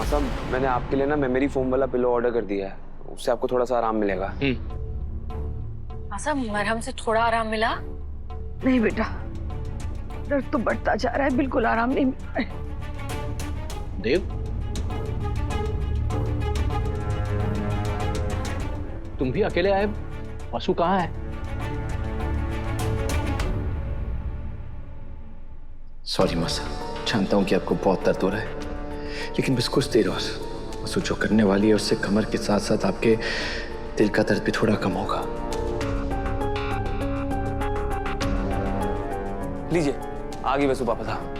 साहब, मैंने आपके लिए ना मेमोरी फोम वाला पिलो ऑर्डर कर दिया है, उससे आपको थोड़ा सा आराम मिलेगा। आशा, मरहम से थोड़ा आराम मिला? नहीं बेटा, दर्द तो बढ़ता जा रहा है, बिल्कुल आराम नहीं मिल रहा है। देव, तुम भी अकेले आए? वसु कहाँ है? सॉरी मासा, जानता हूं कि आपको बहुत दर्द हो रहा है, लेकिन बस कुछ देर और वसु जो करने वाली है उससे कमर के साथ साथ आपके दिल का दर्द भी थोड़ा कम होगा। लीजिए, आ गई वसु पापा साहब।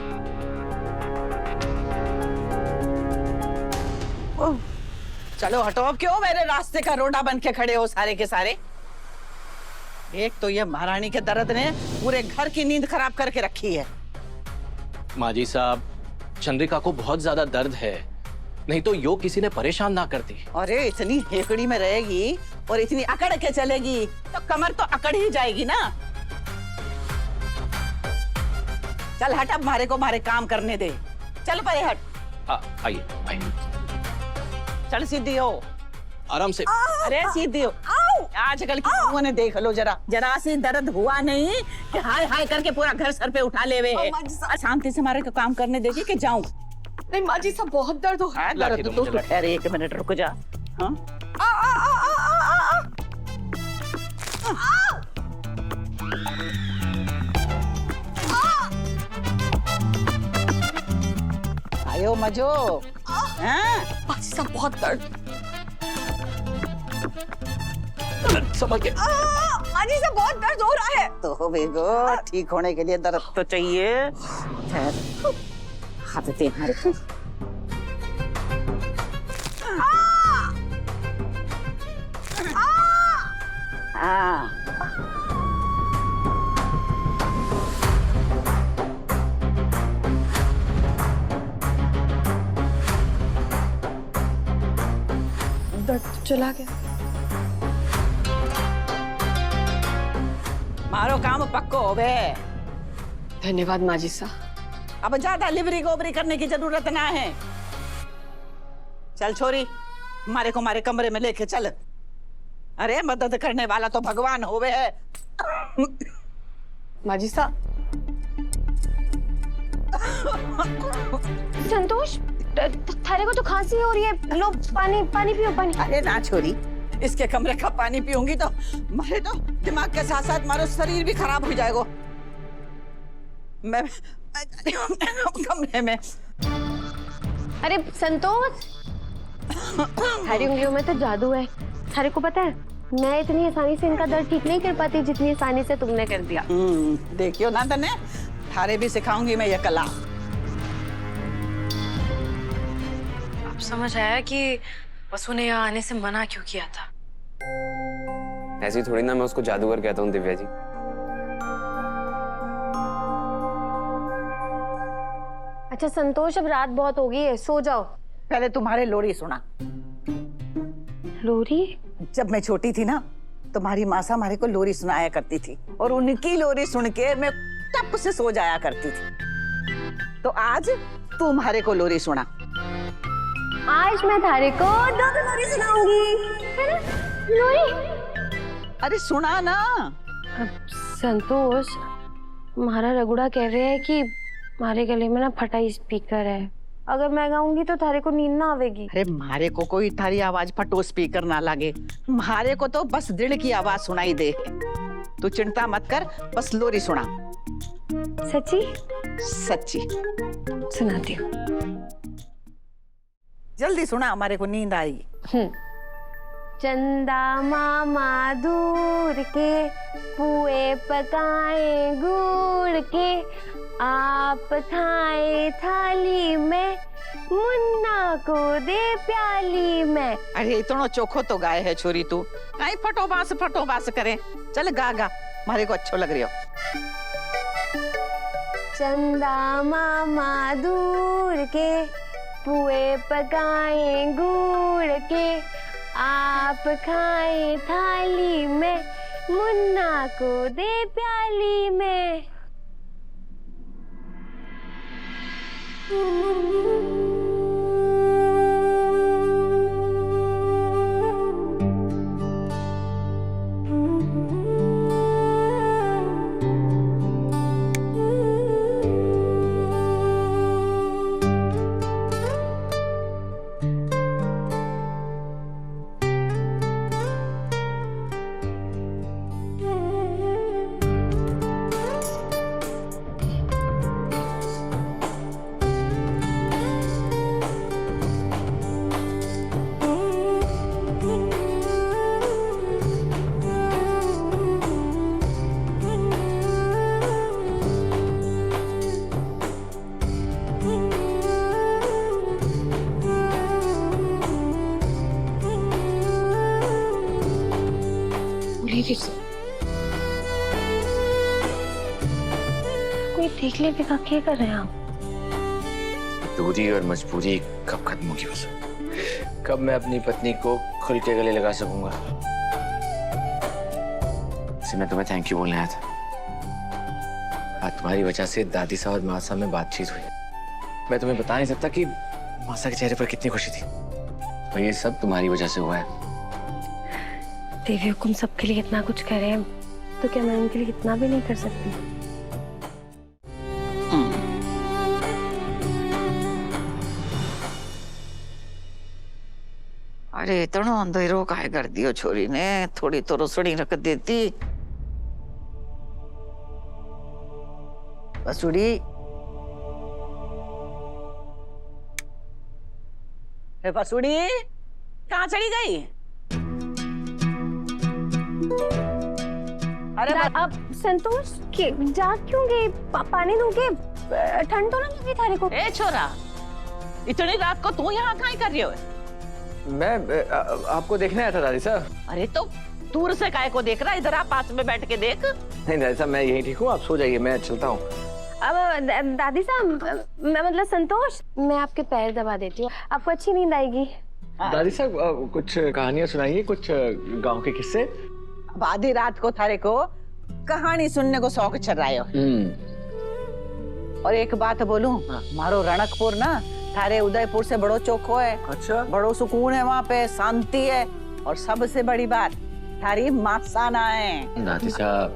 चलो हटो, अब क्यों मेरे रास्ते का रोड़ा बन के खड़े हो सारे के सारे? एक तो ये महारानी के दर्द ने पूरे घर की नींद खराब करके रखी है। माजी साहब, चंद्रिका को बहुत ज्यादा दर्द है, नहीं तो यो किसी ने परेशान ना करती। अरे इतनी हेकड़ी में रहेगी और इतनी अकड़ के चलेगी तो कमर तो अकड़ ही जाएगी ना। चल हट, अब मारे को मारे काम करने दे। चल परे हट। आइए आइए, चल सीधी हो, आराम से। अरे सीधी हो। आजकल की बहुओं ने देख लो, जरा से दर्द हुआ नहीं कि हाय हाय करके पूरा घर सर पे उठा ले। शांति से हमारे को काम करने देगी कि जाऊं? नहीं माँ जी साहब, बहुत दर्द हो रहा है। दर्द तो ठहरे, एक मिनट रुक जा। हाँ? आयो मजो। माँ जी साहब, बहुत दर्द। समझ के। माँ जी साहब, बहुत दर्द हो रहा है। तो बेगो, ठीक होने के लिए दर्द तो चाहिए। हाथ दे हमारे को। दर्द तो चला गया। मारो काम पक्को हो बे। धन्यवाद माँ जी साहब। अब ज्यादा लिवरी गोबरी करने की जरूरत ना है। चल छोरी, हमारे को हमारे कमरे में लेके चल। अरे मदद करने वाला तो भगवान होवे है। माँ जी साहब। संतोष, थारे को तो खांसी हो रही है, लो पानी पानी पियो पानी। अरे ना छोरी, इसके कमरे का पानी पीऊंगी तो मारे तो दिमाग के साथ साथ मारो शरीर भी खराब हो जाएगा। मैं कमरे में। अरे संतोष, थारी उंगलियों में तो जादू है। थारे को पता है, मैं इतनी आसानी से इनका दर्द ठीक नहीं कर पाती जितनी आसानी से तुमने कर दिया। देखियो ना तने, थारे भी सिखाऊंगी मैं ये कला। अब समझ आया कि वसु ने यहाँ आने से मना क्यों किया था। ऐसी थोड़ी ना मैं उसको जादूगर कहता हूँ दिव्या जी। अच्छा संतोष, अब रात बहुत हो गई है, सो जाओ। पहले तुम्हारे लोरी सुना। लोरी? जब मैं छोटी थी ना, तुम्हारी मासा हमारे को लोरी सुनाया करती थी और उनकी लोरी सुन के मैं टप से सो जाया करती थी। तो आज तुम्हारे को लोरी सुना। आज मैं थारे को दो लोरी सुनाऊंगी, है ना? लोरी? अरे सुना ना। संतोष, हमारा रघुड़ा कह रहे हैं कि हमारे गले में ना फटा स्पीकर है, अगर मैं गाऊंगी तो थारे को नींद ना आवेगी। अरे मारे को कोई थारी आवाज फटो स्पीकर ना लगे, मारे को तो बस दिल की आवाज सुनाई दे। तू चिंता मत कर, बस लोरी सुना। सच्ची? सच्ची सुनाती हूँ। जल्दी सुना, हमारे को नींद आई। चंदा मामा दूर के पुए पकाए गुड़ के, आप खाए थाली में मुन्ना को दे प्याली में। अरे इतना चोखो तो गाय है छोरी तू, कहीं फटो बास करे। चल गा गा, हमारे को अच्छो लग रही हो। चंदा मामा दूर के पुए पकाए गुड़ के, आप खाए थाली में मुन्ना को दे प्याली में। नहीं ठीक से। कोई देख लेगा, क्या कर रहे हैं आप? दूरी और मजबूरी कब खत्म होगी बस? कब मैं अपनी पत्नी को खुल के गले लगा सकूंगा? मैं तुम्हें थैंक यू बोलने आया था। आज तुम्हारी वजह से दादी साहब और मासा में बातचीत हुई। मैं तुम्हें बता नहीं सकता कि मासा के चेहरे पर कितनी खुशी थी। और ये सब तुम्हारी वजह से हुआ है। देवी हुकुम सबके लिए इतना कुछ कर रहे हैं, तो क्या मैं उनके लिए इतना भी नहीं कर सकती? अरे इतना अंधेरो काहे कर दियो छोरी ने, थोड़ी तो रोशनी रख देती। बसुड़ी, बसुड़ी कहाँ चली गई? अरे अब संतोष के जा क्यों गए? पानी दोगे? ठंड तो ना लगी थारे को? ए छोरा, इतनी रात को तू यहाँ काहे कर रही हो? मैं आपको देखने आया था दादी साहब। अरे तो दूर से काहे को देख रहा, इधर आ पास में बैठ के देख। नहीं दादी साहब, मैं यही ठीक हूँ, आप सो जाइए, मैं चलता हूँ। अब दादी साहब, मैं मतलब संतोष, मैं आपके पैर दबा देती हूँ, आपको अच्छी नींद आएगी। दादी साहब कुछ कहानियां सुनाइए, कुछ गांव के किस्से। अब आधी रात को थारे को कहानी सुनने को शौक चल रहा है। और एक बात बोलूं, मारो रणकपुर ना थारे उदयपुर से बड़ो चोखो है। अच्छा। बड़ो सुकून है वहाँ पे, शांति है। और सबसे बड़ी बात, थारी मासाना है। दादी साहब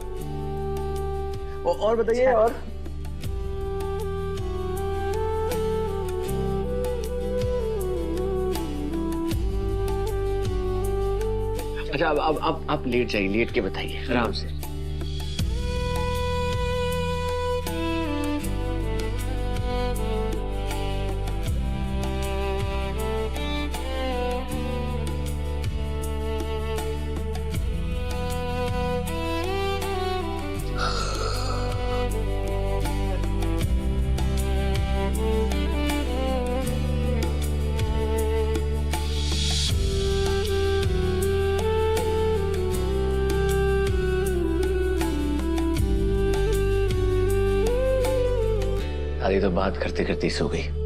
और बताइए। और अच्छा, अब आप लेट जाइए, लेट के बताइए आराम से। दादी तो बात करते करते सो गई।